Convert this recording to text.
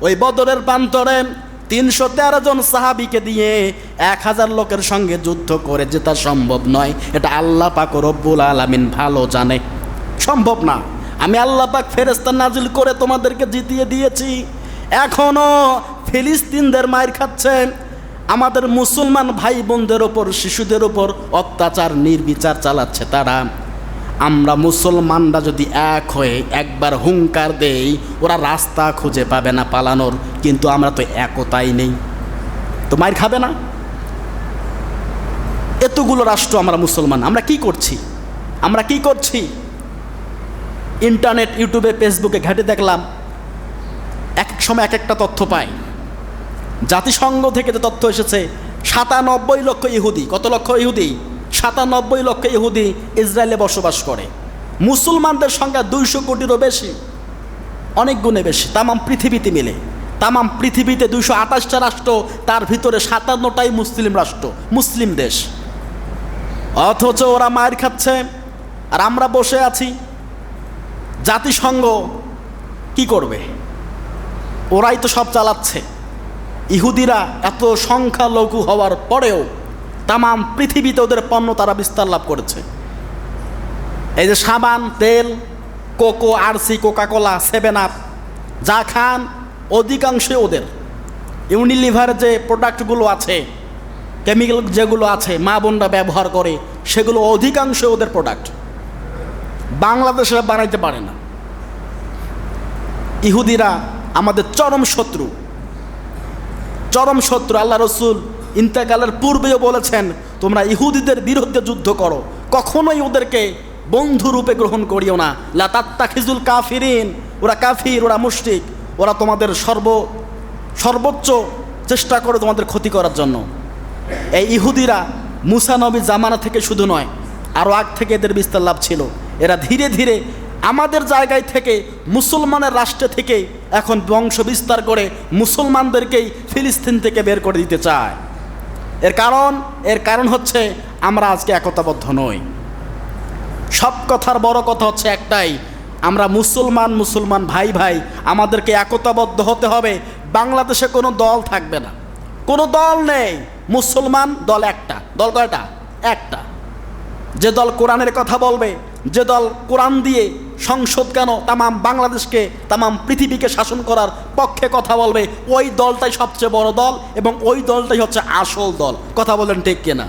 ওই বদরের প্রান্তরে 313 জন সাহাবীকে দিয়ে 1000 লোকের সঙ্গে যুদ্ধ করে জেতা সম্ভব নয়। এটা আল্লাহ পাক রব্বুল আলামিন ভালো জানে, সম্ভব না। আমি আল্লাহ পাক ফেরেশতা নাজিল করে তোমাদেরকে জিতিয়ে দিয়েছি। এখনো ফিলিস্তিনদের মার খাচ্ছে, আমাদের মুসলমান ভাই বোনদের ওপর, শিশুদের ওপর অত্যাচার নির্বিচার চালাচ্ছে তারা। আমরা মুসলমানরা যদি এক হয়ে একবার হুঙ্কার দেই, ওরা রাস্তা খুঁজে পাবে না পালানোর। কিন্তু আমরা তো একতাই নেই, তো মার খাবে না? এতগুলো রাষ্ট্র আমরা মুসলমান, আমরা কি করছি? আমরা কি করছি? ইন্টারনেট, ইউটিউবে, ফেসবুকে ঘাটে দেখলাম, এক এক সময় এক একটা তথ্য পাই। জাতিসংঘ থেকে যে তথ্য এসেছে, 97 লক্ষ ইহুদি, কত লক্ষ ইহুদি? 97 লক্ষ ইহুদি ইসরায়েলে বসবাস করে। মুসলমানদের সংখ্যা 200 কোটিরও বেশি, অনেক গুণে বেশি তামাম পৃথিবীতে মিলে। তামাম পৃথিবীতে 228টা রাষ্ট্র, তার ভিতরে 57টাই মুসলিম রাষ্ট্র, মুসলিম দেশ। অথচ ওরা মার খাচ্ছে আর আমরা বসে আছি। জাতিসংঘ কি করবে? ওরাই তো সব চালাচ্ছে। ইহুদিরা এত সংখ্যালঘু হওয়ার পরেও তামাম পৃথিবীতে ওদের পণ্য তারা বিস্তার লাভ করেছে। এই যে সাবান, তেল, কোকো, আরসি, কোকাকোলা, 7 আপ যা খান, অধিকাংশই ওদের। ইউনিলিভারের যে প্রোডাক্টগুলো আছে, কেমিক্যাল যেগুলো আছে মা বোনরা ব্যবহার করে, সেগুলো অধিকাংশ ওদের প্রোডাক্ট। বাংলাদেশে বানাইতে পারে না। ইহুদিরা আমাদের চরম শত্রু, চরম শত্রু। আল্লাহ রসুল ইন্তেকালের পূর্বেও বলেছেন, তোমরা ইহুদিদের বিরুদ্ধে যুদ্ধ করো, কখনোই ওদেরকে বন্ধুরূপে গ্রহণ করিও না। লা তাত্তাখিজুল কাফিরিন, ওরা কাফির, ওরা মুশরিক, ওরা তোমাদের সর্বোচ্চ চেষ্টা করে তোমাদের ক্ষতি করার জন্য। এই ইহুদিরা মুসা নবী জামানা থেকে শুধু নয়, আরও আগ থেকে এদের বিস্তার লাভ ছিল। এরা ধীরে ধীরে আমাদের জায়গায় থেকে, মুসলমানের রাষ্ট্রে থেকে এখন বংশ বিস্তার করে মুসলমানদেরকেই ফিলিস্তিন থেকে বের করে দিতে চায়। এর কারণ হচ্ছে আমরা আজকে একতাবদ্ধ নই। সব কথার বড় কথা হচ্ছে একটাই, আমরা মুসলমান ভাই ভাই, আমাদেরকে একতাবদ্ধ হতে হবে। বাংলাদেশে কোনো দল থাকবে না, কোনো দল নেই। মুসলমান দল একটা। দল কয়টা? একটা। যে দল কোরআনের কথা বলবে, যে দল কোরআন দিয়ে সংসদ কেন তামাম বাংলাদেশকে, তামাম পৃথিবীকে শাসন করার পক্ষে কথা বলবে, ওই দলটাই সবচেয়ে বড় দল এবং ওই দলটাই হচ্ছে আসল দল। কথা বলেন ঠিক কিনা?